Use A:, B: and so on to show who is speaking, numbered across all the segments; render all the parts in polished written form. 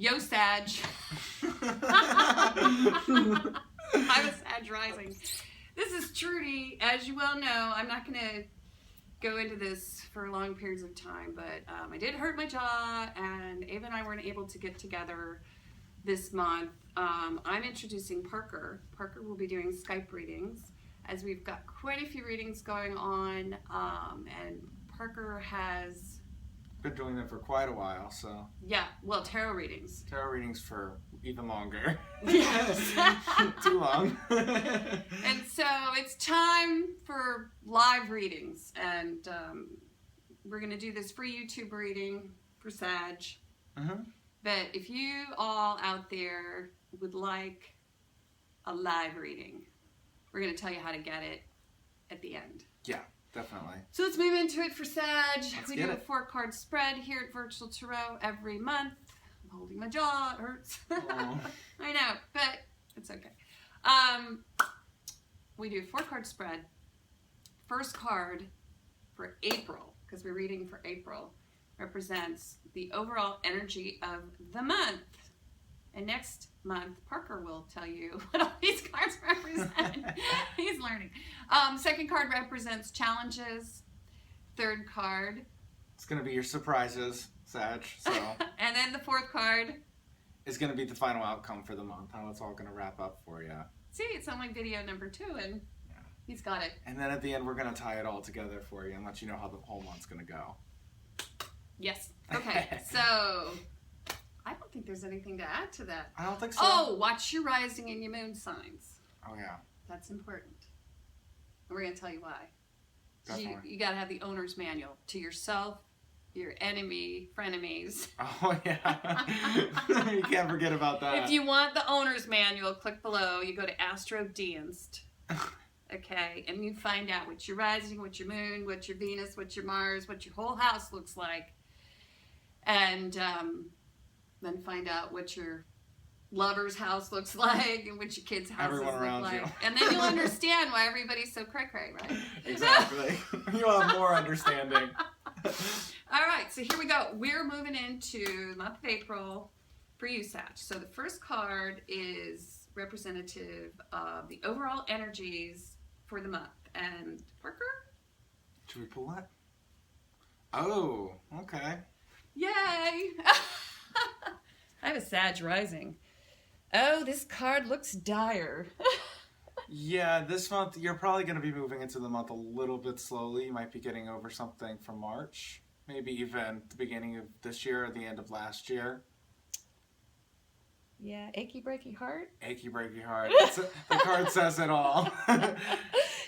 A: Yo, Sag. I'm a Sag rising. This is Trudy. As you well know, I'm not going to go into this for long periods of time, but I did hurt my jaw, and Ava and I weren't able to get together this month. I'm introducing Parker. Parker will be doing Skype readings, as we've got quite a few readings going on, and Parker has
B: been doing them for quite a while, so.
A: Yeah, well, tarot readings.
B: Tarot readings for even longer.
A: Yes.
B: Too long.
A: And so it's time for live readings, and we're going to do this free YouTube reading for Sag. But if you all out there would like a live reading, we're going to tell you how to get it at the end.
B: Yeah. Definitely.
A: So let's move into it for Sag. We do a 4-card spread here at Virtual Tarot every month. I'm holding my jaw, it hurts. I know, but it's okay. We do a 4-card spread. First card for April, because we're reading for April, represents the overall energy of the month. And next month, Parker will tell you what all these cards represent. He's learning. Second card represents challenges. Third card.
B: It's going to be your surprises, Sag. So.
A: And then the fourth card.
B: Is going to be the final outcome for the month. How it's all going to wrap up for you.
A: See, it's on like video number 2, and he's got it.
B: And then at the end, we're going to tie it all together for you and let you know how the whole month's going to go.
A: Yes. Okay, so I don't think there's anything to add to that.
B: I don't think so.
A: Oh, watch your rising and your moon signs.
B: Oh, yeah.
A: That's important. And we're going to tell you why.
B: Definitely.
A: You got to have the owner's manual to yourself, your enemy, frenemies.
B: Oh, yeah. You can't forget about that.
A: If you want the owner's manual, click below. You go to Astro Dienst. Okay, and you find out what your rising, what your moon, what your Venus, what your Mars, what your whole house looks like. And then find out what your lover's house looks like and what your kids' houses
B: Everyone
A: look
B: around
A: like.
B: you.
A: And then you'll understand why everybody's so cray-cray, right?
B: Exactly. You'll have more understanding.
A: All right, so here we go. We're moving into the month of April for you, Sag. So the first card is representative of the overall energies for the month. And Parker?
B: Should we pull that? Oh, okay.
A: Yay! I have a Sag rising. Oh, this card looks dire.
B: Yeah, this month you're probably going to be moving into the month a little bit slowly. You might be getting over something from March. Maybe even the beginning of this year or the end of last year.
A: Yeah, achy breaky heart.
B: Achy breaky heart. The card says it all.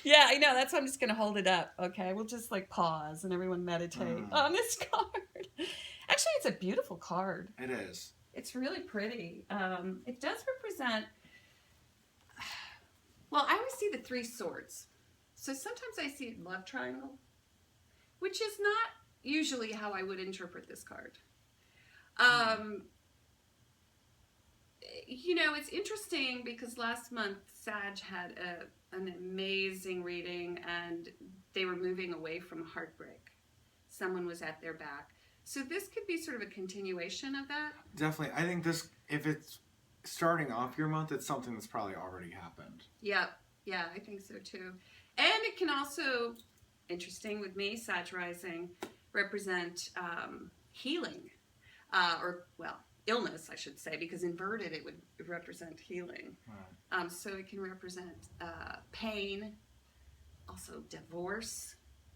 A: Yeah, I know. That's why I'm just going to hold it up. Okay, we'll just like pause and everyone meditate on this card. Actually, it's a beautiful card.
B: It is.
A: It's really pretty. It does represent, well, I always see the 3 swords. So sometimes I see a love triangle, which is not usually how I would interpret this card. You know, it's interesting because last month Sag had an amazing reading, and they were moving away from heartbreak. Someone was at their back. So this could be sort of a continuation of that.
B: Definitely. I think this, if it's starting off your month, it's something that's probably already happened.
A: Yeah, I think so too. And it can also, interesting with me, Sag rising, represent healing, or, well, illness, I should say, because inverted it would represent healing.
B: Right.
A: So it can represent pain, also divorce,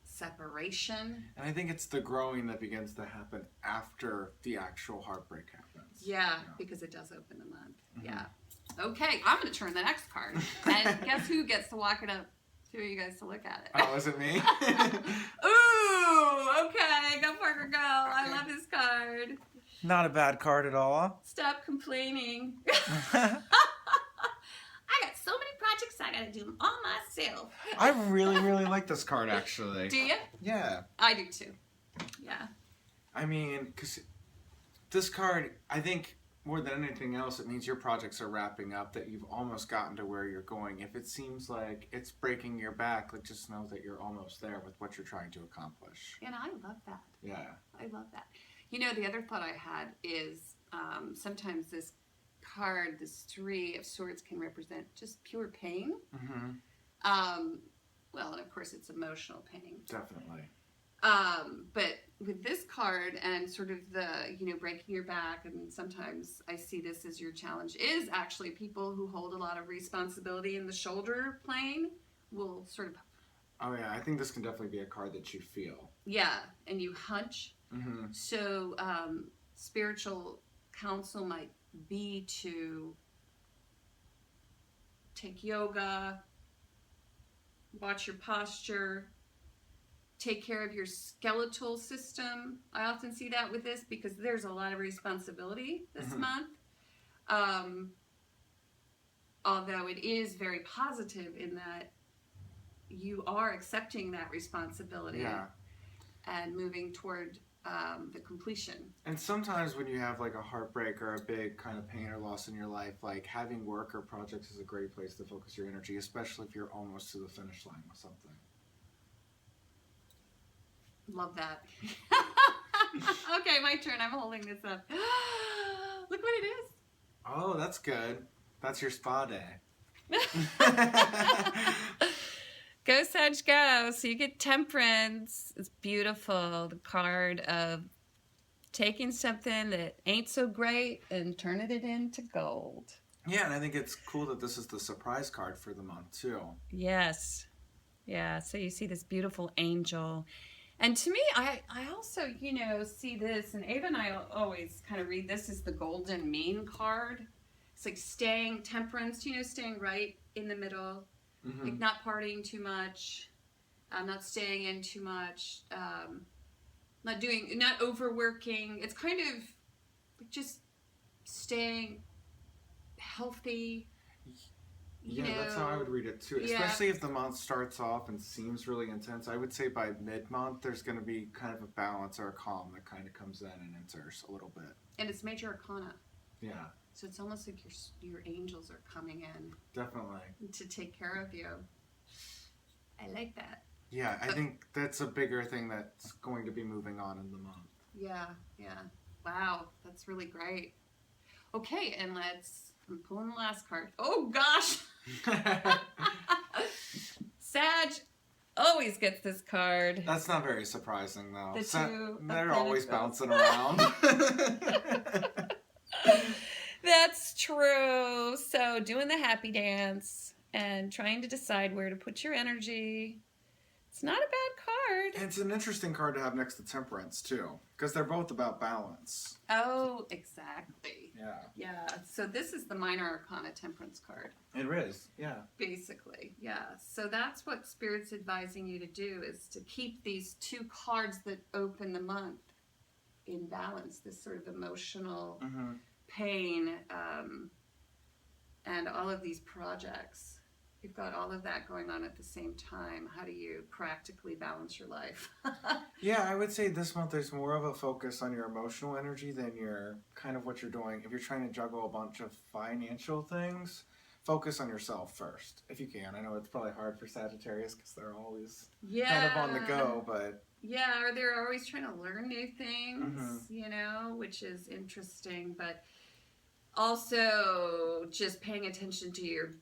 A: separation.
B: And I think it's the growing that begins to happen after the actual heartbreak happens.
A: Yeah, because it does open the month. Yeah. Okay, I'm going to turn the next card. And guess who gets to walk it up to you guys to look at it?
B: Oh, is it me?
A: Ooh, okay, go Parker, go. I love this card.
B: Not a bad card at all.
A: Stop complaining. I got so many projects I gotta do them all myself.
B: I really, really like this card, actually.
A: Do you?
B: Yeah.
A: I do too. Yeah.
B: I mean, because this card, I think more than anything else, it means your projects are wrapping up, that you've almost gotten to where you're going. If it seems like it's breaking your back, like just know that you're almost there with what you're trying to accomplish.
A: And I love that.
B: Yeah.
A: I love that. You know, the other thought I had is sometimes this card, this 3 of Swords, can represent just pure pain. Well, and of course it's emotional pain.
B: Definitely.
A: But with this card and sort of the, breaking your back, and sometimes I see this as your challenge, is actually people who hold a lot of responsibility in the shoulder plane will sort of...
B: Oh yeah, I think this can definitely be a card that you feel.
A: Yeah, and you hunch. So spiritual counsel might be to take yoga, watch your posture, take care of your skeletal system. I often see that with this because there's a lot of responsibility this month. Although it is very positive in that you are accepting that responsibility and moving toward the completion.
B: And sometimes when you have like a heartbreak or a big kind of pain or loss in your life, like having work or projects is a great place to focus your energy, especially if you're almost to the finish line with something.
A: Love that. Okay, my turn. I'm holding this up. Look what it is.
B: Oh, that's good. That's your spa day.
A: Go, Sag, go. So you get Temperance. It's beautiful. The card of taking something that ain't so great and turning it into gold.
B: Yeah, and I think it's cool that this is the surprise card for the month, too.
A: Yes. Yeah, so you see this beautiful angel. And to me, I also, see this, and Ava and I always kind of read this as the golden mean card. It's like staying, temperance, staying right in the middle. Like not partying too much, not staying in too much, not overworking. It's kind of just staying healthy.
B: Yeah, that's how I would read it too. Especially if the month starts off and seems really intense. I would say by mid-month, there's going to be kind of a balance or a calm that kind of comes in and enters a little bit.
A: And it's major arcana.
B: Yeah.
A: So it's almost like your angels are coming in.
B: Definitely.
A: To take care of you. I like that.
B: Yeah, I think that's a bigger thing that's going to be moving on in the month.
A: Yeah. Wow, that's really great. Okay, and I'm pulling the last card. Oh, gosh! Sag always gets this card.
B: That's not very surprising, though.
A: They're
B: always bouncing around.
A: That's true. So doing the happy dance and trying to decide where to put your energy. It's not a bad card.
B: It's an interesting card to have next to Temperance, too, because they're both about balance.
A: Oh, exactly.
B: Yeah.
A: So this is the minor arcana Temperance card.
B: It is, yeah.
A: Basically, yeah. So that's what Spirit's advising you to do, is to keep these 2 cards that open the month in balance, this sort of emotional pain, and all of these projects. You've got all of that going on at the same time. How do you practically balance your life?
B: Yeah, I would say this month there's more of a focus on your emotional energy than your kind of what you're doing. If you're trying to juggle a bunch of financial things, focus on yourself first, if you can. I know it's probably hard for Sagittarius because they're always kind of on the go, but...
A: Yeah, or they're always trying to learn new things, which is interesting. But also just paying attention to your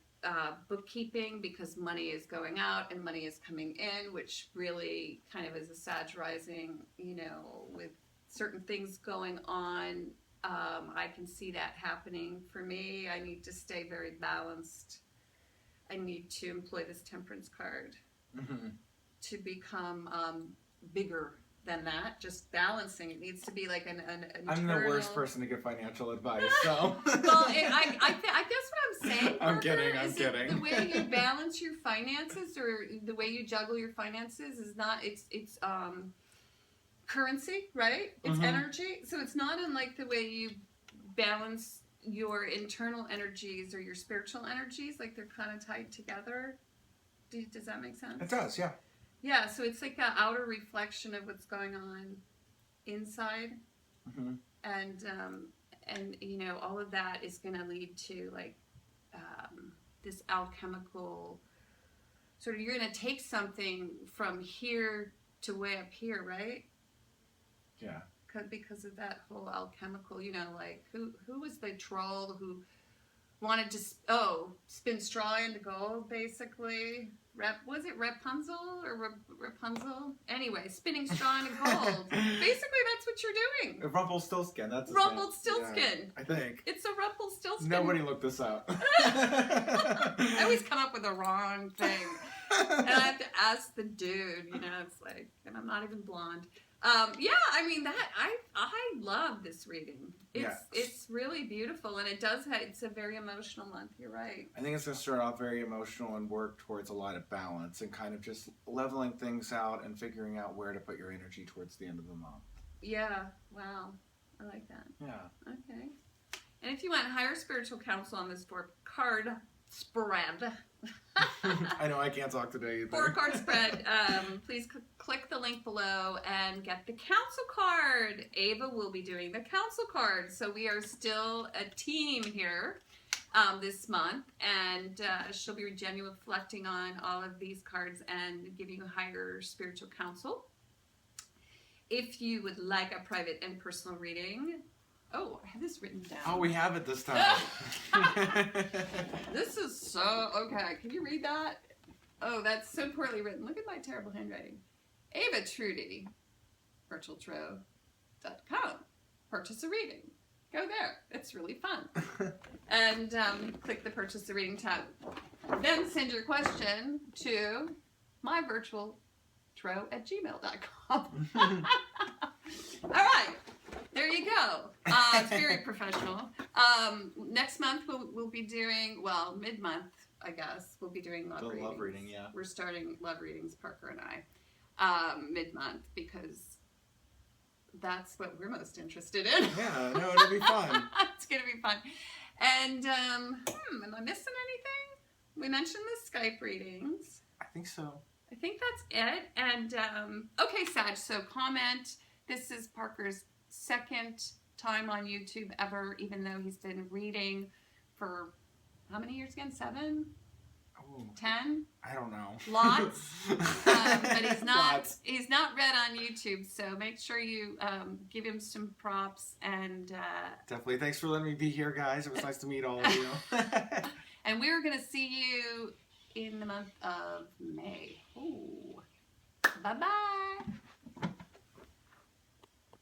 A: bookkeeping, because money is going out and money is coming in, which really kind of is a Sag rising, with certain things going on. I can see that happening for me. I need to stay very balanced. I need to employ this Temperance card to become bigger than that. Just balancing. It needs to be like an
B: I'm the worst person to give financial advice, so.
A: Well, I guess what I'm saying,
B: I'm
A: Parker,
B: kidding.
A: The way you balance your finances, or the way you juggle your finances, is not, it's currency, right? It's energy. So it's not unlike the way you balance your internal energies or your spiritual energies. Like they're kind of tied together. Does that make sense?
B: It does, yeah.
A: Yeah, so it's like an outer reflection of what's going on inside. And all of that is going to lead to this alchemical sort of, you're going to take something from here to way up here, right?
B: Yeah.
A: because of that whole alchemical, you know, like who was the troll who wanted to spin straw into gold, basically? Was it Rapunzel or Rapunzel? Anyway, spinning straw into gold. Basically, that's what you're doing.
B: Rumpelstiltskin. That's
A: Rumpelstiltskin.
B: Yeah, I think
A: It's a Rumpelstiltskin.
B: nobody looked this up.
A: I always come up with the wrong thing, and I have to ask the dude. You know, it's like, and I'm not even blonde. Yeah, I mean that I love this reading. It's really beautiful, and it's a very emotional month. You're right.
B: I think it's going to start off very emotional and work towards a lot of balance and kind of just leveling things out and figuring out where to put your energy towards the end of the month.
A: Yeah. Wow. I like that.
B: Yeah.
A: Okay. And if you want higher spiritual counsel on this 4-card spread.
B: I know I can't talk today either.
A: 4-card spread. Please click the link below and get the council card. Ava will be doing the council card. So we are still a team here this month. And she'll be genuinely reflecting on all of these cards and giving you higher spiritual counsel. If you would like a private and personal reading, oh, I have this written down.
B: Oh, we have it this time.
A: This is so, okay, can you read that? Oh, that's so poorly written. Look at my terrible handwriting. Ava Trudy, virtualtarot.com. Purchase a reading. Go there. It's really fun. And click the purchase a reading tab. Then send your question to myvirtualtarot@gmail.com. All right. There you go. It's very professional. Next month we'll be doing, well, mid-month, I guess, we'll be doing love readings.
B: Love reading, yeah.
A: We're starting love readings, Parker and I, mid-month, because that's what we're most interested in.
B: Yeah, no, it'll be fun.
A: It's going to be fun. And, am I missing anything? We mentioned the Skype readings.
B: I think so.
A: I think that's it. And, okay, Sag, so comment. This is Parker's second time on YouTube ever, even though he's been reading for how many years again? 7?
B: Oh,
A: 10?
B: I don't know.
A: Lots. But he's not read on YouTube, so make sure you give him some props. And
B: definitely thanks for letting me be here, guys. It was nice to meet all of you.
A: And we're going to see you in the month of May. Ooh. Bye-bye.